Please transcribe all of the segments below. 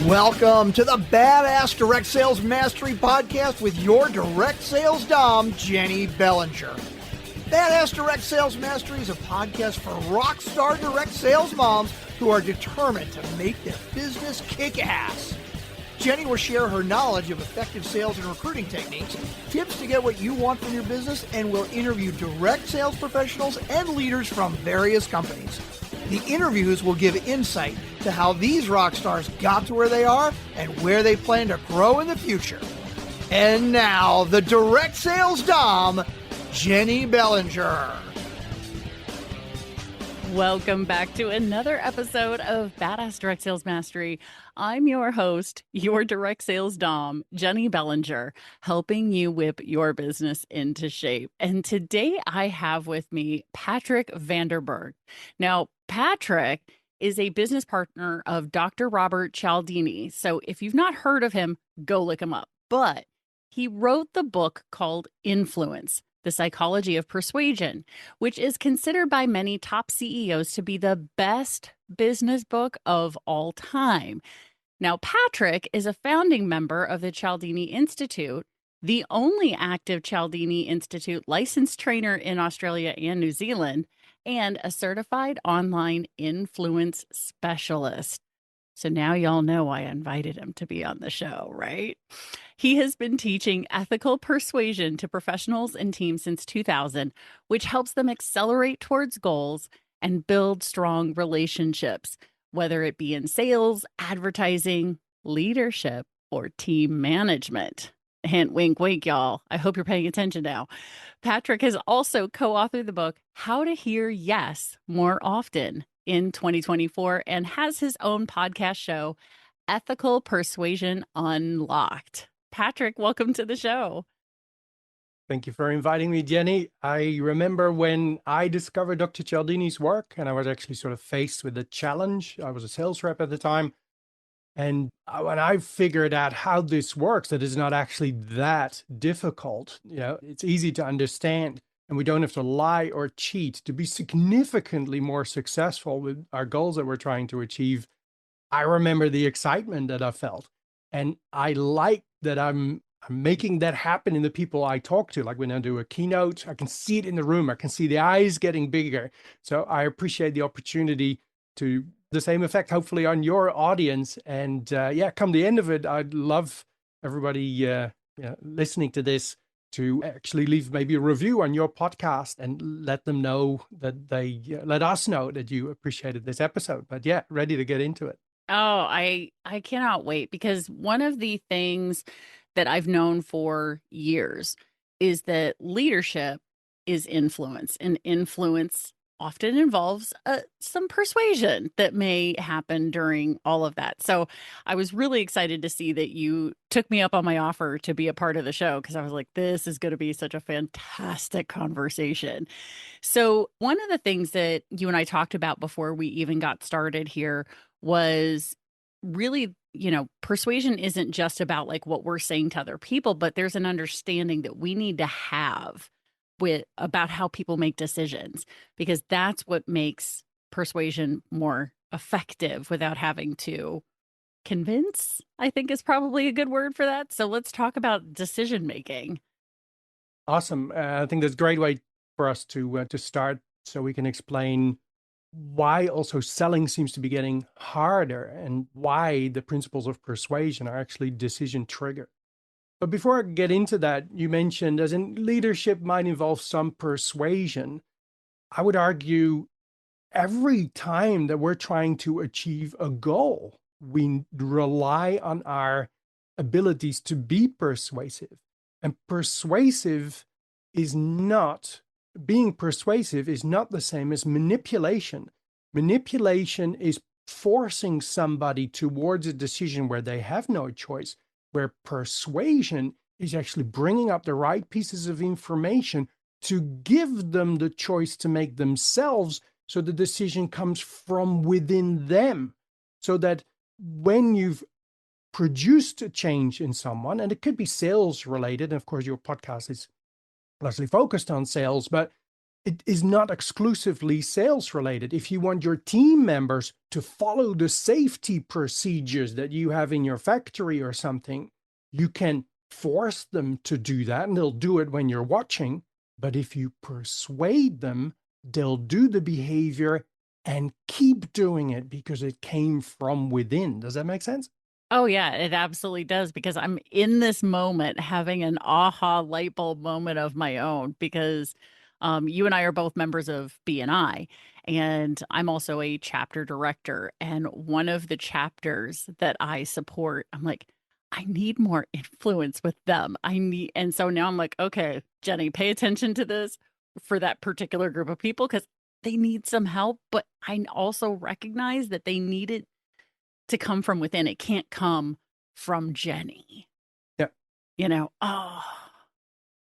Welcome to the Badass Direct Sales Mastery Podcast with your direct sales dom, Jennie Bellinger. Badass Direct Sales Mastery is a podcast for rock star direct sales moms who are determined to make their business kick ass. Jennie will share her knowledge of effective sales and recruiting techniques, tips to get what you want from your business, and will interview direct sales professionals and leaders from various companies. The interviews will give insight to how these rock stars got to where they are and where they plan to grow in the future. And now, the direct sales dom, Jennie Bellinger. Welcome back to another episode of Badass Direct Sales Mastery. I'm your host, your direct sales dom, Jennie Bellinger, helping you whip your business into shape. And today I have with me Patrick Vanderberg. Now, Patrick is a business partner of Dr. Robert Cialdini. So if you've not heard of him, go look him up. But he wrote the book called Influence: The Psychology of Persuasion, which is considered by many top CEOs to be the best business book of all time. Now, Patrick is a founding member of the Cialdini Institute, the only active Cialdini Institute licensed trainer in Australia and New Zealand, and a certified online influence specialist. So now y'all know I invited him to be on the show, right? He has been teaching ethical persuasion to professionals and teams since 2000, which helps them accelerate towards goals and build strong relationships, whether it be in sales, advertising, leadership, or team management. Hint, wink, wink, y'all. I hope you're paying attention now. Patrick has also co-authored the book, How to Hear Yes More Often, in 2024, and has his own podcast show, Ethical Persuasion Unlocked. Patrick, welcome to the show. Thank you for inviting me, Jennie. I remember when I discovered Dr. Cialdini's work, and I was actually sort of faced with a challenge. I was a sales rep at the time. And when I figured out how this works, that it's not actually that difficult, it's easy to understand, and we don't have to lie or cheat to be significantly more successful with our goals that we're trying to achieve. I remember the excitement that I felt, and I like that I'm making that happen in the people I talk to. Like when I do a keynote, I can see it in the room. I can see the eyes getting bigger. So I appreciate the opportunity to the same effect, hopefully, on your audience. And come the end of it, I'd love everybody listening to this to actually leave maybe a review on your podcast and let them know that let us know that you appreciated this episode. But yeah, ready to get into it. Oh, I cannot wait, because one of the things that I've known for years is that leadership is influence, and influence often involves some persuasion that may happen during all of that. So I was really excited to see that you took me up on my offer to be a part of the show, because I was like, this is going to be such a fantastic conversation. So one of the things that you and I talked about before we even got started here was really, persuasion isn't just about like what we're saying to other people, but there's an understanding that we need to have about how people make decisions, because that's what makes persuasion more effective without having to convince, I think is probably a good word for that. So let's talk about decision making. Awesome. I think that's a great way for us to start, so we can explain why also selling seems to be getting harder and why the principles of persuasion are actually decision trigger. But before I get into that, you mentioned as in leadership might involve some persuasion. I would argue every time that we're trying to achieve a goal, we rely on our abilities to be persuasive. And being persuasive is not the same as manipulation. Manipulation is forcing somebody towards a decision where they have no choice, where persuasion is actually bringing up the right pieces of information to give them the choice to make themselves, so the decision comes from within them. So that when you've produced a change in someone, and it could be sales related, and of course your podcast is largely focused on sales, but it is not exclusively sales related. If you want your team members to follow the safety procedures that you have in your factory or something, you can force them to do that and they'll do it when you're watching. But if you persuade them, they'll do the behavior and keep doing it because it came from within. Does that make sense? Oh, yeah, it absolutely does, because I'm in this moment having an aha light bulb moment of my own, because you and I are both members of BNI, and I'm also a chapter director. And one of the chapters that I support, I'm like, I need more influence with them. And so now I'm like, okay, Jennie, pay attention to this for that particular group of people, because they need some help. But I also recognize that they need it to come from within. It can't come from Jennie. Yeah. Oh.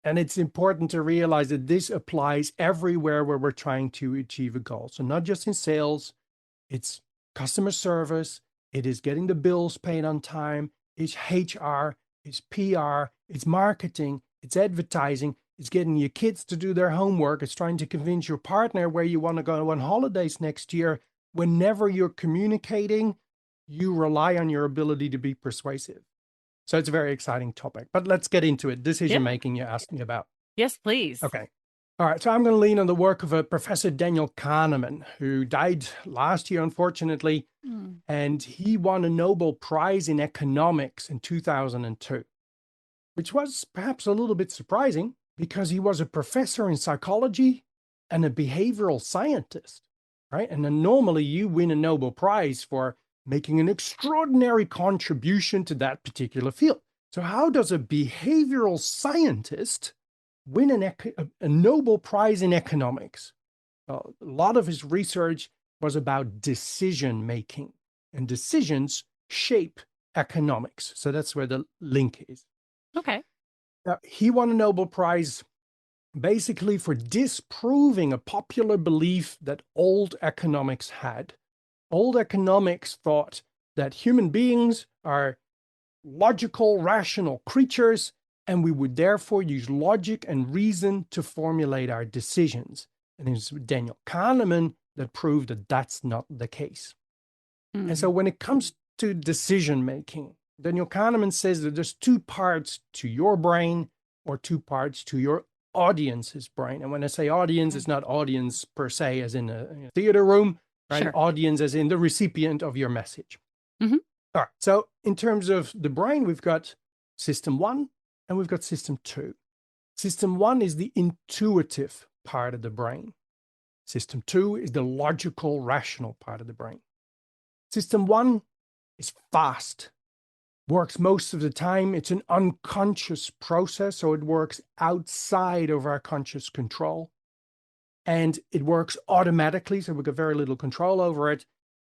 And it's important to realize that this applies everywhere where we're trying to achieve a goal. So not just in sales, it's customer service, it is getting the bills paid on time, it's HR, it's PR, it's marketing, it's advertising, it's getting your kids to do their homework, it's trying to convince your partner where you want to go on holidays next year. Whenever you're communicating, you rely on your ability to be persuasive. So it's a very exciting topic, but let's get into it. Decision making you're asking about. Yes, please. Okay. All right. So I'm going to lean on the work of a Professor Daniel Kahneman, who died last year, unfortunately, and he won a Nobel Prize in economics in 2002, which was perhaps a little bit surprising because he was a professor in psychology and a behavioral scientist, right? And then normally you win a Nobel Prize for making an extraordinary contribution to that particular field. So how does a behavioral scientist win a Nobel Prize in economics? Well, a lot of his research was about decision making, and decisions shape economics. So that's where the link is. Okay. Now, he won a Nobel Prize basically for disproving a popular belief that old economics had. Old economics thought that human beings are logical, rational creatures, and we would therefore use logic and reason to formulate our decisions. And it was Daniel Kahneman that proved that that's not the case. And so when it comes to decision making, Daniel Kahneman says that there's two parts to your brain or two parts to your audience's brain. And when I say audience, it's not audience per se, as in a theater room. Right? Sure. Audience as in the recipient of your message. All right. So in terms of the brain, we've got system 1 and we've got system 2. System 1 is the intuitive part of the brain. System 2 is the logical, rational part of the brain. System 1 is fast, works most of the time. It's an unconscious process, so it works outside of our conscious control. And it works automatically, so we've got very little control over it.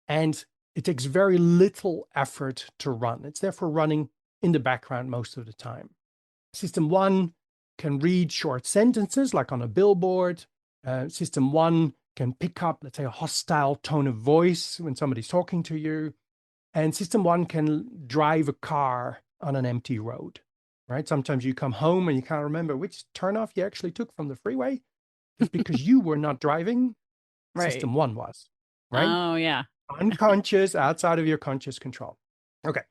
And it takes very little effort to run. It's therefore running in the background most of the time. System 1 can read short sentences, like on a billboard. System 1 can pick up, let's say, a hostile tone of voice when somebody's talking to you. And System 1 can drive a car on an empty road, right? Sometimes you come home and you can't remember which turnoff you actually took from the freeway. It's because you were not driving, Right. System 1 was, right? Oh, yeah. Unconscious, outside of your conscious control. Okay.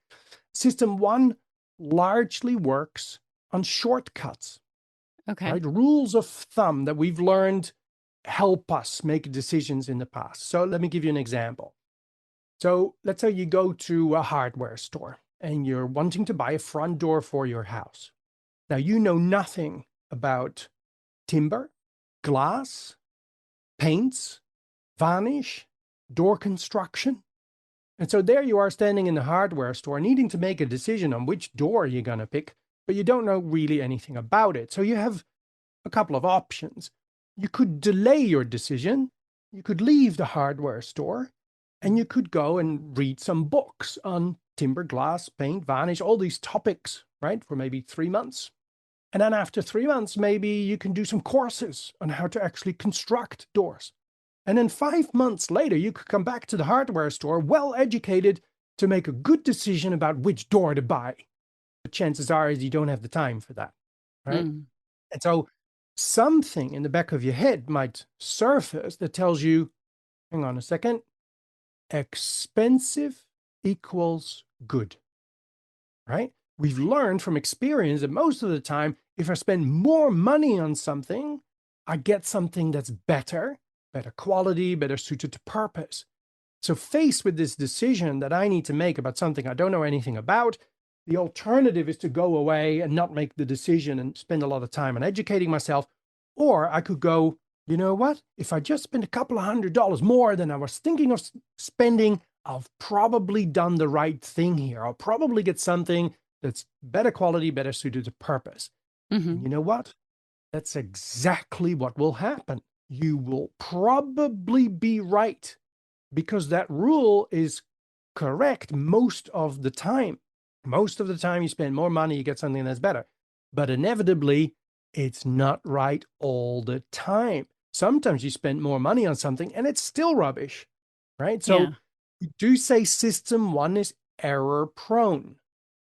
System 1 largely works on shortcuts. Okay. Right? Rules of thumb that we've learned help us make decisions in the past. So let me give you an example. So let's say you go to a hardware store and you're wanting to buy a front door for your house. Now, you know nothing about timber, glass, paints, varnish, door construction. And so there you are standing in the hardware store needing to make a decision on which door you're going to pick, but you don't know really anything about it. So you have a couple of options. You could delay your decision. You could leave the hardware store and you could go and read some books on timber, glass, paint, varnish, all these topics, right? For maybe 3 months. And then after 3 months, maybe you can do some courses on how to actually construct doors. And then 5 months later, you could come back to the hardware store, well educated, to make a good decision about which door to buy. But chances are is you don't have the time for that, right? And so something in the back of your head might surface that tells you, hang on a second, expensive equals good, right? We've learned from experience that most of the time, if I spend more money on something, I get something that's better quality, better suited to purpose. So faced with this decision that I need to make about something I don't know anything about, the alternative is to go away and not make the decision and spend a lot of time on educating myself. Or I could go, you know what? If I just spend a couple of $100 more than I was thinking of spending, I've probably done the right thing here. I'll probably get something that's better quality, better suited to purpose. And you know what? That's exactly what will happen. You will probably be right because that rule is correct most of the time. Most of the time you spend more money, you get something that's better. But inevitably, it's not right all the time. Sometimes you spend more money on something and it's still rubbish, right? So you do say system one is error prone,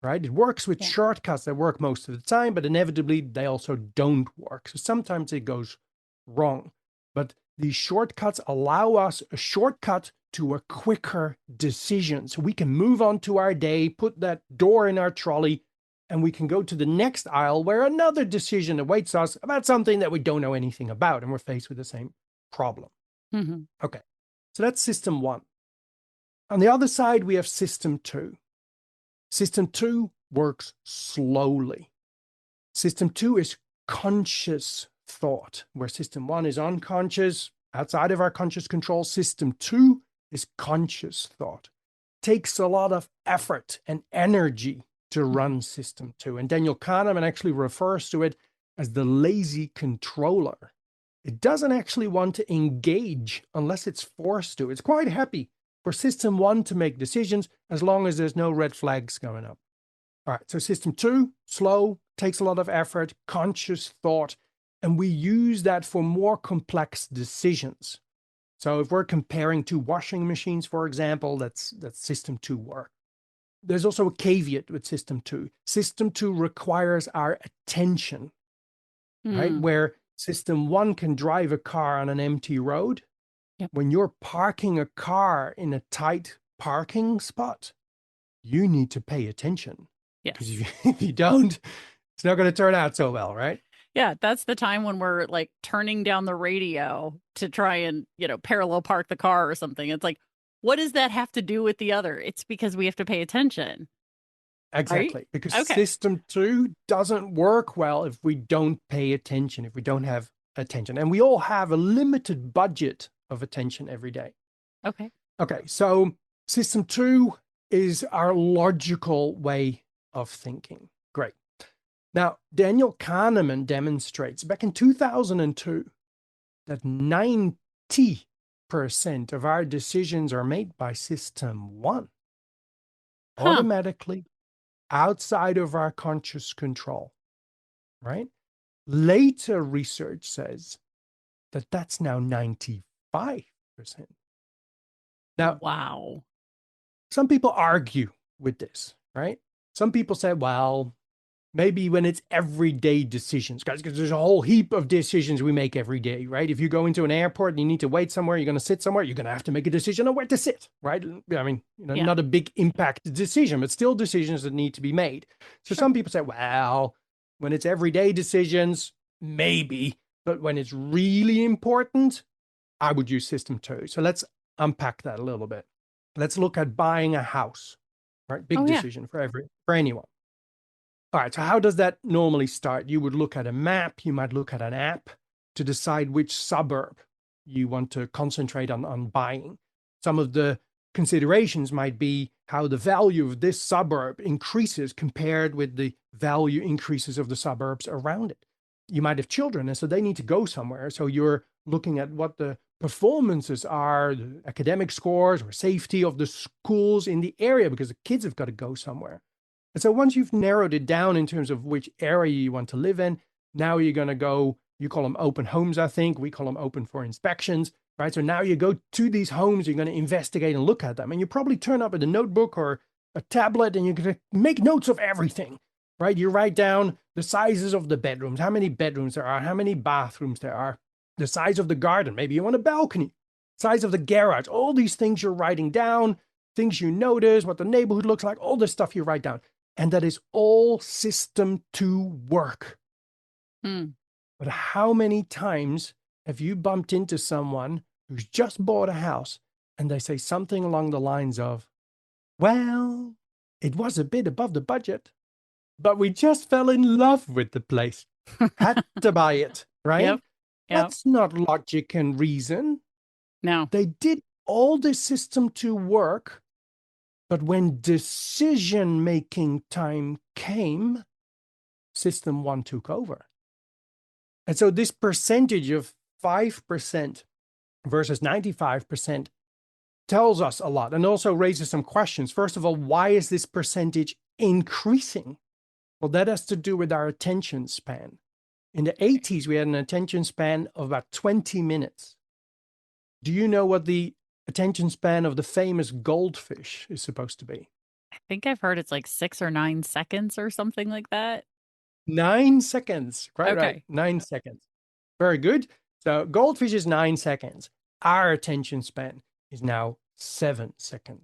right? It works with shortcuts that work most of the time, but inevitably they also don't work. So sometimes it goes wrong. But these shortcuts allow us a shortcut to a quicker decision. So we can move on to our day, put that door in our trolley, and we can go to the next aisle where another decision awaits us about something that we don't know anything about, and we're faced with the same problem. Okay, so that's system one. On the other side, we have system two. System two works slowly. System two is conscious thought, where system one is unconscious, outside of our conscious control. System two is conscious thought. Takes a lot of effort and energy to run system two. And Daniel Kahneman actually refers to it as the lazy controller. It doesn't actually want to engage unless it's forced to. It's quite happy for system one to make decisions as long as there's no red flags going up. All right, so system two, slow, takes a lot of effort, conscious thought, and we use that for more complex decisions. So if we're comparing two washing machines, for example, that's system two work. There's also a caveat with system two. System two requires our attention, right? Where system one can drive a car on an empty road. When you're parking a car in a tight parking spot, you need to pay attention. Because if you don't, it's not going to turn out so well, right? Yeah, that's the time when we're like turning down the radio to try and, parallel park the car or something. It's like, what does that have to do with the other? It's because we have to pay attention. Exactly. Right? Because system two doesn't work well if we don't pay attention, if we don't have attention. And we all have a limited budget of attention every day. Okay. So system two is our logical way of thinking. Great. Now, Daniel Kahneman demonstrates back in 2002 that 90% of our decisions are made by system one, automatically, outside of our conscious control, right? Later research says that that's now 95%. Now, wow. Some people argue with this, right? Some people say, well, maybe when it's everyday decisions, guys, because there's a whole heap of decisions we make every day, right? If you go into an airport and you need to wait somewhere, you're going to sit somewhere, you're going to have to make a decision on where to sit, right? I mean, not a big impact decision, but still decisions that need to be made. So some people say, well, when it's everyday decisions, maybe, but when it's really important, I would use system two. So let's unpack that a little bit. Let's look at buying a house, right? Big decision for anyone. All right, so how does that normally start? You would look at a map, you might look at an app to decide which suburb you want to concentrate on buying. Some of the considerations might be how the value of this suburb increases compared with the value increases of the suburbs around it. You might have children, and so they need to go somewhere. So you're looking at what the performances are, the academic scores or safety of the schools in the area, because the kids have got to go somewhere. And so once you've narrowed it down in terms of which area you want to live in, now you're going to go, you call them open homes, I think. We call them open for inspections, right? So now you go to these homes, you're going to investigate and look at them. And you probably turn up with a notebook or a tablet and you're going to make notes of everything, right? You write down the sizes of the bedrooms, how many bedrooms there are, how many bathrooms there are, the size of the garden, maybe you want a balcony, size of the garage, all these things you're writing down, things you notice, what the neighborhood looks like, all this stuff you write down. And that is all system 2 work. But how many times have you bumped into someone who's just bought a house and they say something along the lines of, well, it was a bit above the budget, but we just fell in love with the place. Had to buy it, right? Yep. That's not logic and reason. No. They did all the system 2 work, but when decision-making time came, system 1 took over. And so this percentage of 5% versus 95% tells us a lot and also raises some questions. First of all, why is this percentage increasing? Well, that has to do with our attention span. In the 80s, we had an attention span of about 20 minutes. Do you know what the attention span of the famous goldfish is supposed to be? I think I've heard it's like 6 or 9 seconds or something like that. 9 seconds. Right, Okay. right. 9 seconds. Very good. So goldfish is 9 seconds. Our attention span is now 7 seconds.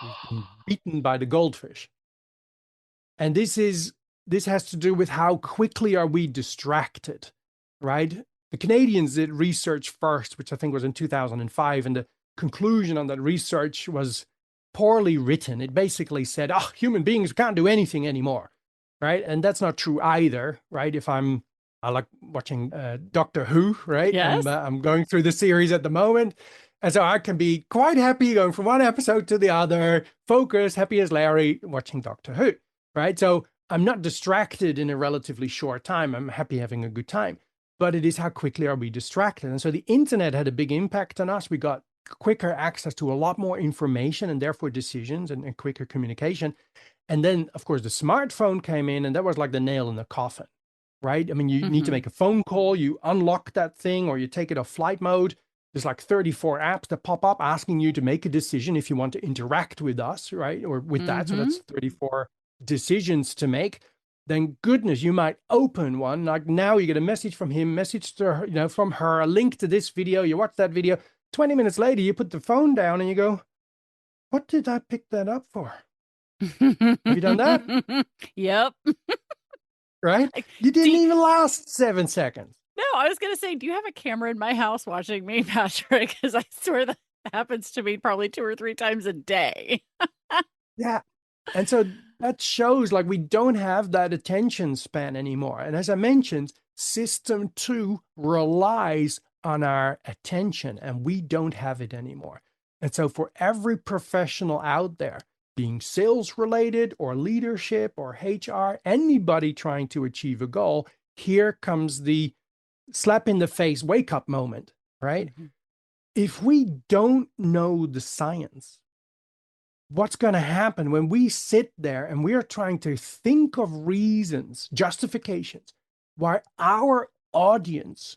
We've been beaten by the goldfish. And this has to do with how quickly are we distracted, right? The Canadians did research first, which I think was in 2005, and the conclusion on that research was poorly written. It basically said, oh, human beings can't do anything anymore, right? And that's not true either, right? I like watching Doctor Who, right? Yes. I'm going through the series at the moment. And so I can be quite happy going from one episode to the other, focused, happy as Larry, watching Doctor Who, right? So I'm not distracted in a relatively short time. I'm happy having a good time. But it is how quickly are we distracted? And so the internet had a big impact on us. We got quicker access to a lot more information and therefore decisions and quicker communication. And then, of course, the smartphone came in, and that was like the nail in the coffin, right? I mean, you need to make a phone call, you unlock that thing, or you take it off flight mode. There's like 34 apps that pop up asking you to make a decision if you want to interact with us, right? Or with that. So that's 34 decisions to make. Then goodness, you might open one. Like now you get a message from him, message to her, from her, a link to this video. You watch that video. 20 minutes later, you put the phone down and you go, what did I pick that up for? Have you done that? Yep. Right? You didn't even last 7 seconds. No, I was going to say, do you have a camera in my house watching me, Patrick? Because I swear that happens to me probably 2 or 3 times a day. Yeah. And so that shows like we don't have that attention span anymore. And as I mentioned, system 2 relies on our attention, and we don't have it anymore. And so for every professional out there, being sales related or leadership or HR, anybody trying to achieve a goal, here comes the slap in the face wake up moment, right? If we don't know the science, what's going to happen when we sit there and we are trying to think of reasons, justifications, why our audience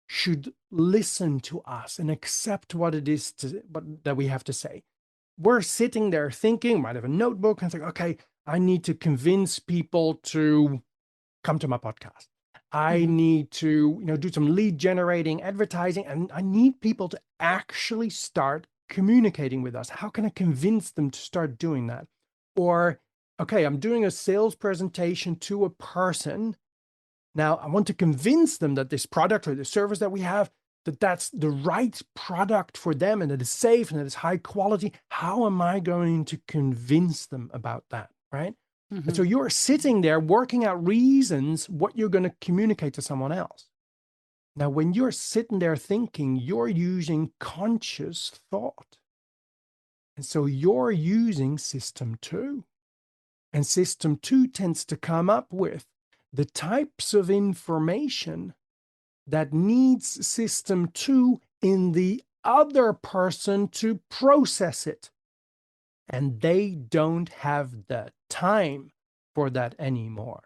should listen to us and accept what it is that we have to say? We're sitting there thinking, might have a notebook and think, okay, I need to convince people to come to my podcast. I need to, do some lead generating advertising, and I need people to actually start communicating with us. How can I convince them to start doing that? Or, okay, I'm doing a sales presentation to a person. Now I want to convince them that this product or the service that we have, that's the right product for them and that it's safe and that it's high quality. How am I going to convince them about that, right? And so you're sitting there working out reasons what you're going to communicate to someone else. Now, when you're sitting there thinking, you're using conscious thought. And so you're using system 2. And system 2 tends to come up with the types of information that needs system 2 in the other person to process it. And they don't have the time for that anymore.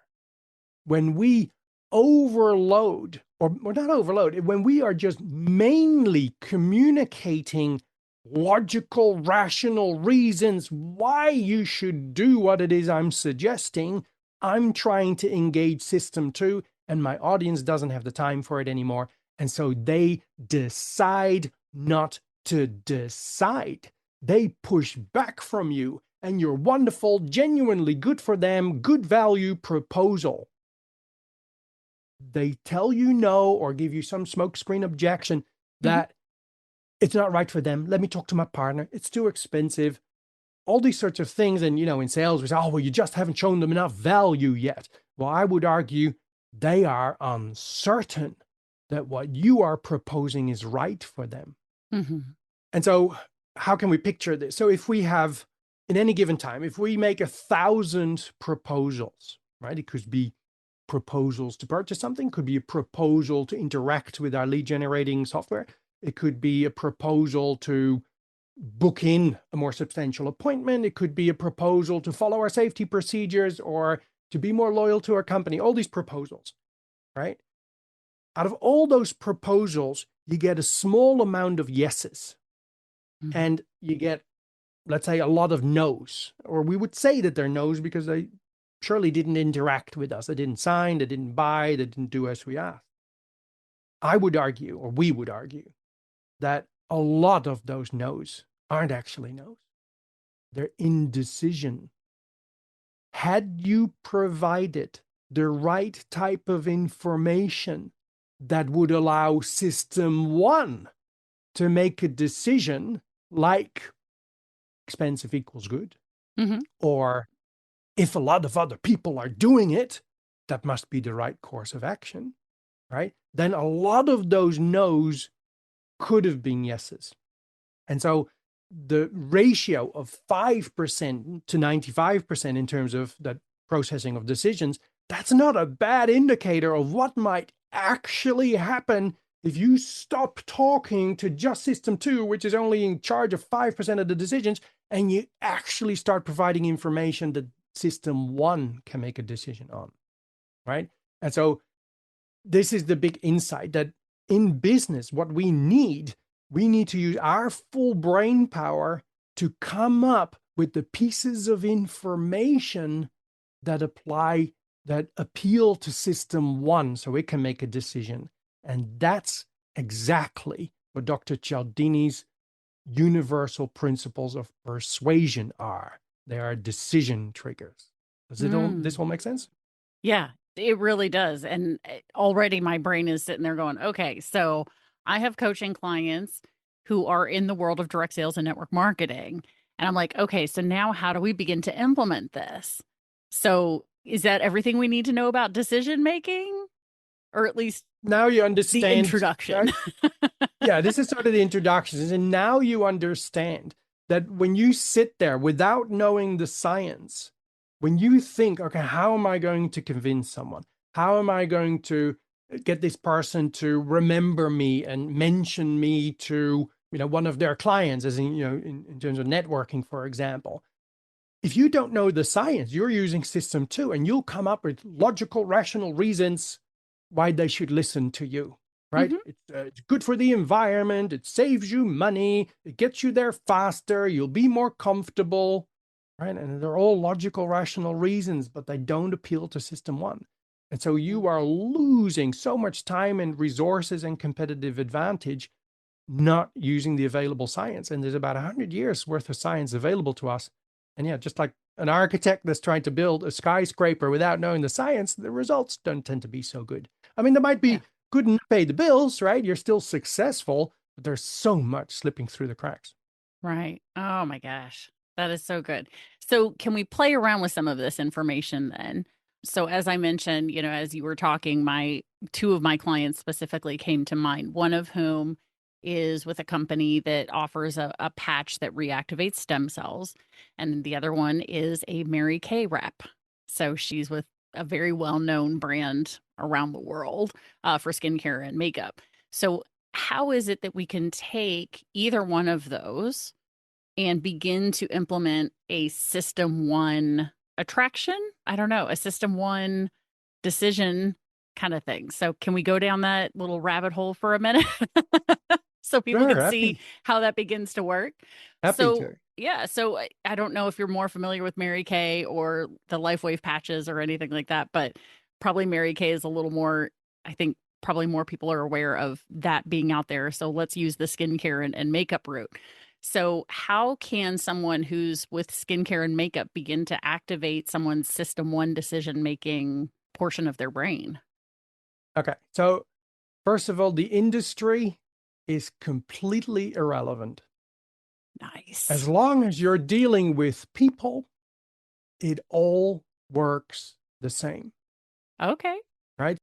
When we overload, or not overload, when we are just mainly communicating logical, rational reasons why you should do what it is I'm suggesting, I'm trying to engage system 2 and my audience doesn't have the time for it anymore. And so they decide not to decide. They push back from you and your wonderful, genuinely good for them, good value proposal. They tell you no or give you some smokescreen objection that it's not right for them. Let me talk to my partner. It's too expensive. All these sorts of things. And, in sales, we say, oh, well, you just haven't shown them enough value yet. Well, I would argue they are uncertain that what you are proposing is right for them. Mm-hmm. And so how can we picture this? So if we have, in any given time, if we make 1,000 proposals, right? It could be proposals to purchase something, could be a proposal to interact with our lead generating software. It could be a proposal to book in a more substantial appointment. It could be a proposal to follow our safety procedures or to be more loyal to our company. All these proposals, right? Out of all those proposals, you get a small amount of yeses. Mm-hmm. And you get, let's say, a lot of no's, or we would say that they're no's because they surely didn't interact with us. They didn't sign, they didn't buy, they didn't do as we asked. I would argue, or we would argue, that a lot of those no's aren't actually no's. They're indecision. Had you provided the right type of information that would allow system 1 to make a decision like expensive equals good, or if a lot of other people are doing it, that must be the right course of action, right? Then a lot of those no's could have been yeses. And so the ratio of 5% to 95% in terms of that processing of decisions, that's not a bad indicator of what might actually happen if you stop talking to just system 2, which is only in charge of 5% of the decisions, and you actually start providing information that system 1 can make a decision on, right? And so this is the big insight that in business, what we need to use our full brain power to come up with the pieces of information that appeal to system 1 so it can make a decision. And that's exactly what Dr. Cialdini's universal principles of persuasion are. They are decision triggers. Does this all make sense? Yeah, it really does. And already my brain is sitting there going, okay, so I have coaching clients who are in the world of direct sales and network marketing. And I'm like, okay, so now how do we begin to implement this? So is that everything we need to know about decision making? Or at least now you understand the introduction. Yeah, this is sort of the introductions. And now you understand that when you sit there without knowing the science, when you think, okay, how am I going to convince someone? How am I going to get this person to remember me and mention me to, one of their clients, as in, in terms of networking, for example? If you don't know the science, you're using system 2, and you'll come up with logical, rational reasons why they should listen to you, right? It's good for the environment. It saves you money. It gets you there faster. You'll be more comfortable, right? And they're all logical, rational reasons, but they don't appeal to system 1. And so you are losing so much time and resources and competitive advantage not using the available science. And there's about 100 years worth of science available to us. And yeah, just like an architect that's trying to build a skyscraper without knowing the science, the results don't tend to be so good. I mean, they might be good enough to pay the bills, right? You're still successful, but there's so much slipping through the cracks. Right. Oh my gosh. That is so good. So can we play around with some of this information then? So as I mentioned, as you were talking, 2 of my clients specifically came to mind, one of whom is with a company that offers a patch that reactivates stem cells. And the other one is a Mary Kay rep. So she's with a very well-known brand around the world for skincare and makeup. So how is it that we can take either one of those and begin to implement a system 1 attraction? I don't know, a system 1 decision kind of thing. So can we go down that little rabbit hole for a minute? So people can see how that begins to work. Happy So to. Yeah. So I don't know if you're more familiar with Mary Kay or the LifeWave patches or anything like that, but probably Mary Kay is a little more, I think probably more people are aware of that being out there. So let's use the skincare and makeup route. So how can someone who's with skincare and makeup begin to activate someone's system one decision-making portion of their brain? Okay. So first of all, the industry is completely irrelevant. Nice. As long as you're dealing with people, it all works the same. Okay. Right?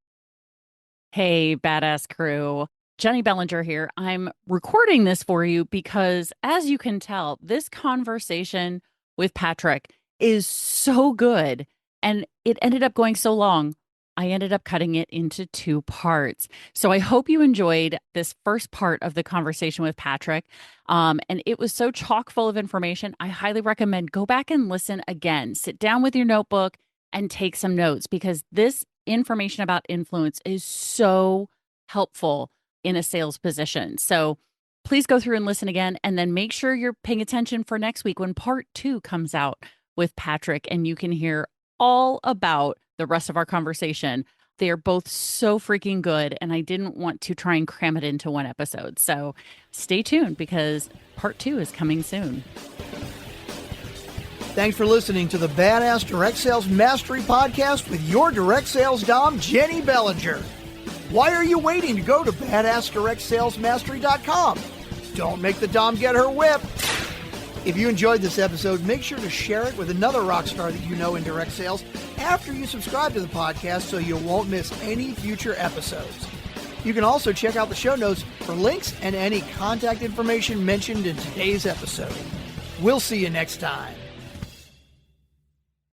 Hey, badass crew. Jennie Bellinger here. I'm recording this for you because, as you can tell, this conversation with Patrick is so good and it ended up going so long. I ended up cutting it into 2 parts. So I hope you enjoyed this first part of the conversation with Patrick. And it was so chock full of information. I highly recommend go back and listen again. Sit down with your notebook and take some notes because this information about influence is so helpful in a sales position. So please go through and listen again, and then make sure you're paying attention for next week when part 2 comes out with Patrick, and you can hear all about the rest of our conversation. They are both so freaking good, and I didn't want to try and cram it into one episode. So stay tuned because part 2 is coming soon. Thanks for listening to the Badass Direct Sales Mastery Podcast with your direct sales dom, Jennie Bellinger. Why are you waiting to go to badassdirectsalesmastery.com? Don't make the dom get her whip. If you enjoyed this episode, make sure to share it with another rock star that you know in direct sales after you subscribe to the podcast so you won't miss any future episodes. You can also check out the show notes for links and any contact information mentioned in today's episode. We'll see you next time.